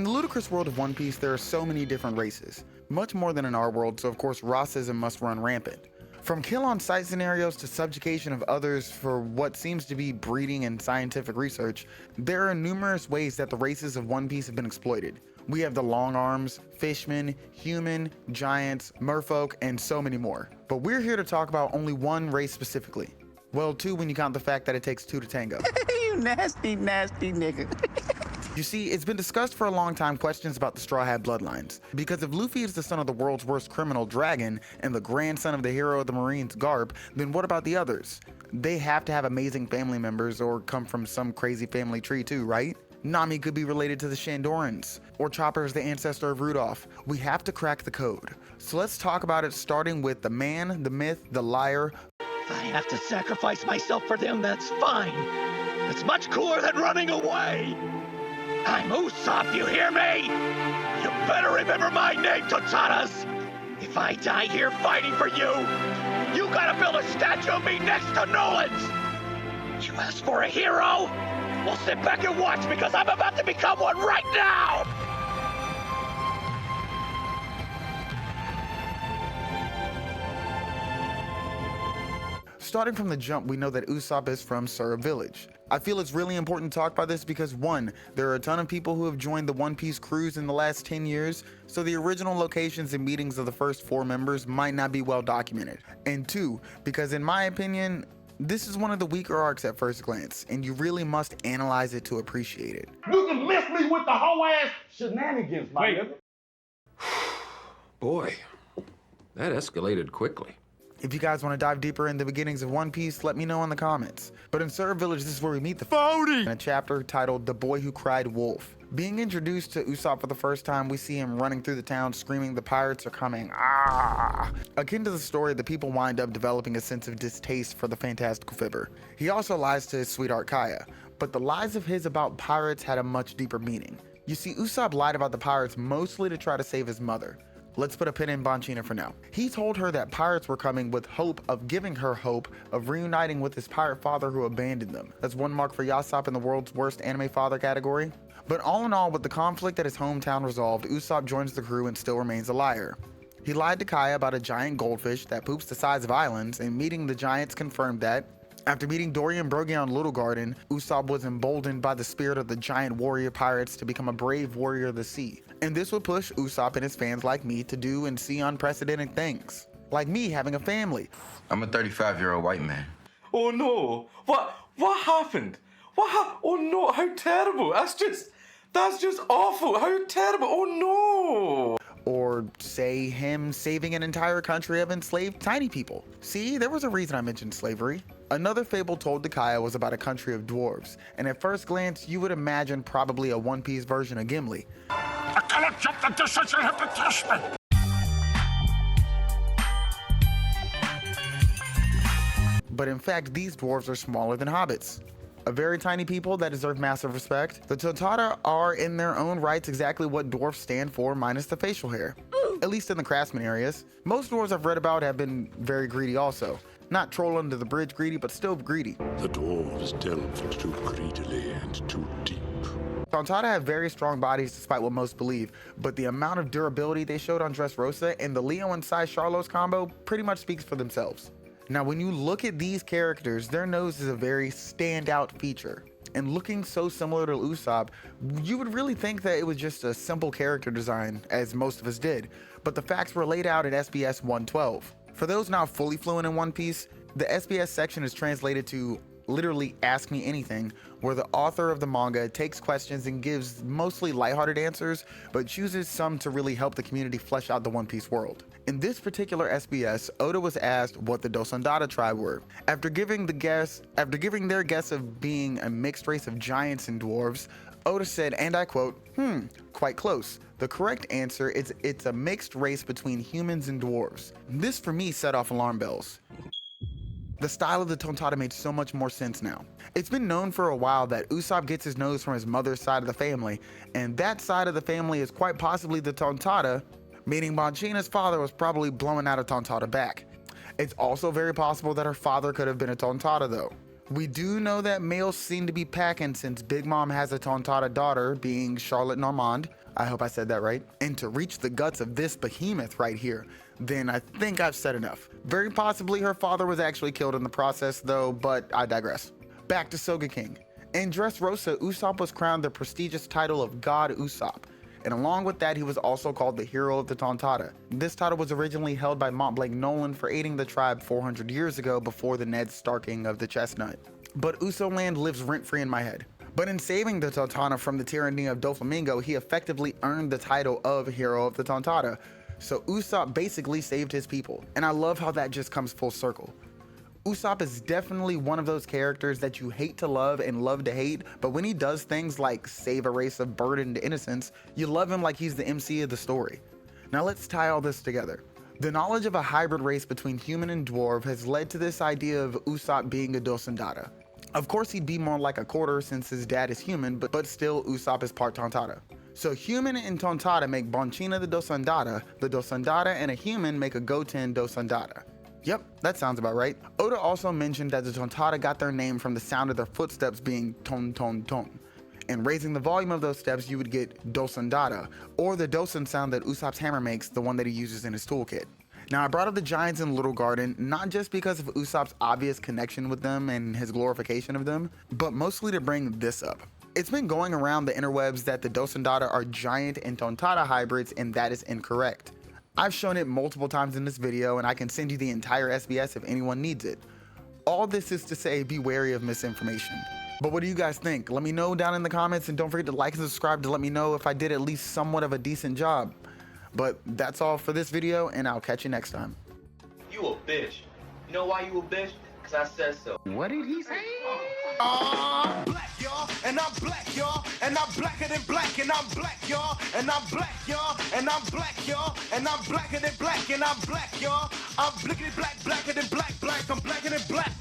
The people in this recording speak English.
In the ludicrous world of One Piece, there are so many different races, much more than in our world, so of course racism must run rampant. From kill-on-sight scenarios to subjugation of others for what seems to be breeding and scientific research, there are numerous ways that the races of One Piece have been exploited. We have the long arms, fishmen, human, giants, merfolk, and so many more. But we're here to talk about only one race specifically. Well, two when you count the fact that it takes two to tango. You nasty, nasty nigga. You see, it's been discussed for a long time questions about the Straw Hat bloodlines, because if Luffy is the son of the world's worst criminal, Dragon, and the grandson of the hero of the Marines, Garp, then what about the others? They have to have amazing family members or come from some crazy family tree too, right? Nami could be related to the Shandorans, or Chopper is the ancestor of Rudolph. We have to crack the code. So let's talk about it, starting with the man, the myth, the liar. If I have to sacrifice myself for them, that's fine. It's much cooler than running away. I'm Usopp, you hear me? You better remember my name, Tontattas! If I die here fighting for you, you gotta build a statue of me next to Nolan's! You asked for a hero? Well, sit back and watch because I'm about to become one right now! Starting from the jump, we know that Usopp is from Syrup Village. I feel it's really important to talk about this because one, there are a ton of people who have joined the One Piece crews in the last 10 years, so the original locations and meetings of the first 4 members might not be well documented. And two, because in my opinion, this is one of the weaker arcs at first glance, and you really must analyze it to appreciate it. You can miss me with the whole ass shenanigans, my nigga. Boy, that escalated quickly. If you guys want to dive deeper in the beginnings of One Piece, let me know in the comments. But in Syrup Village, this is where we meet the Phony in a chapter titled The Boy Who Cried Wolf. Being introduced to Usopp for the first time, we see him running through the town screaming the pirates are coming, ah! Akin to the story, the people wind up developing a sense of distaste for the fantastical fibber. He also lies to his sweetheart Kaya, but the lies of his about pirates had a much deeper meaning. You see, Usopp lied about the pirates mostly to try to save his mother. Let's put a pin in Bonchina for now. He told her that pirates were coming with hope of giving her hope of reuniting with his pirate father who abandoned them. That's one mark for Yassop in the world's worst anime father category. But all in all, with the conflict at his hometown resolved, Usopp joins the crew and still remains a liar. He lied to Kaya about a giant goldfish that poops the size of islands, and meeting the giants confirmed that. After meeting Dory and Brogy on Little Garden, Usopp was emboldened by the spirit of the giant warrior pirates to become a brave warrior of the sea. And this would push Usopp and his fans like me to do and see unprecedented things. Like me having a family. I'm a 35-year-old white man. Oh no! What happened? Oh no! How terrible! That's just awful! How terrible! Oh no! Or say him saving an entire country of enslaved tiny people. See, there was a reason I mentioned slavery. Another fable told to Kaya was about a country of dwarves, and at first glance you would imagine probably a One Piece version of Gimli. I cannot jump the distance you have to touch me! But in fact, these dwarves are smaller than hobbits. A very tiny people that deserve massive respect. The Tontatta are in their own rights exactly what dwarfs stand for minus the facial hair. At least in the craftsman areas. Most dwarves I've read about have been very greedy also. Not troll under the bridge greedy, but still greedy. The dwarves delved too greedily and too deep. Tontatta have very strong bodies despite what most believe, but the amount of durability they showed on Dressrosa and the Leo and Sai Charlos combo pretty much speaks for themselves. Now when you look at these characters, their nose is a very standout feature. And looking so similar to Usopp, you would really think that it was just a simple character design, as most of us did, but the facts were laid out at SBS 112. For those not fully fluent in One Piece, the SBS section is translated to literally Ask Me Anything, where the author of the manga takes questions and gives mostly lighthearted answers, but chooses some to really help the community flesh out the One Piece world. In this particular SBS, Oda was asked what the Dosandata tribe were. After giving their guess of being a mixed race of giants and dwarves, Oda said, and I quote, quite close. The correct answer is it's a mixed race between humans and dwarves. This for me set off alarm bells. The style of the Tontatta made so much more sense now. It's been known for a while that Usopp gets his nose from his mother's side of the family, and that side of the family is quite possibly the Tontatta, meaning Bonchina's father was probably blowing out a Tontatta back. It's also very possible that her father could have been a Tontatta though. We do know that males seem to be packing since Big Mom has a Tontatta daughter, being Charlotte Normand. I hope I said that right. And to reach the guts of this behemoth right here, then I think I've said enough. Very possibly her father was actually killed in the process though, but I digress. Back to Soga King. In Dressrosa, Usopp was crowned the prestigious title of God Usopp. And along with that, he was also called the Hero of the Tontatta. This title was originally held by Montblanc Nolan for aiding the tribe 400 years ago before the Ned Starking of the Chestnut. But Uso Land lives rent-free in my head. But in saving the Tontatta from the tyranny of Doflamingo, he effectively earned the title of Hero of the Tontatta. So Usopp basically saved his people. And I love how that just comes full circle. Usopp is definitely one of those characters that you hate to love and love to hate, but when he does things like save a race of burdened innocents, you love him like he's the MC of the story. Now let's tie all this together. The knowledge of a hybrid race between human and dwarf has led to this idea of Usopp being a Dosandata. Of course he'd be more like a quarter since his dad is human, but still Usopp is part Tontatta. So human and Tontatta make Bonchina the Dosandata and a human make a Goten Dosandata. Yep, that sounds about right. Oda also mentioned that the Tontatta got their name from the sound of their footsteps being ton ton ton. And raising the volume of those steps, you would get Dosandata, or the Dosan sound that Usopp's hammer makes, the one that he uses in his toolkit. Now I brought up the giants in Little Garden, not just because of Usopp's obvious connection with them and his glorification of them, but mostly to bring this up. It's been going around the interwebs that the Dosandata are giant and Tontatta hybrids, and that is incorrect. I've shown it multiple times in this video, and I can send you the entire SBS if anyone needs it. All this is to say, be wary of misinformation. But what do you guys think? Let me know down in the comments, and don't forget to like and subscribe to let me know if I did at least somewhat of a decent job. But that's all for this video, and I'll catch you next time. You a bitch. You know why you a bitch? Cause I said so. What did he say? Black, y'all, and I'm black, y'all, and I'm blacker than black, and I'm black, y'all, and I'm black, y'all, and I'm black, y'all, and I'm blacker than black, and I'm black, y'all. I'm blickety black, blacker than black, black, I'm blacker than black.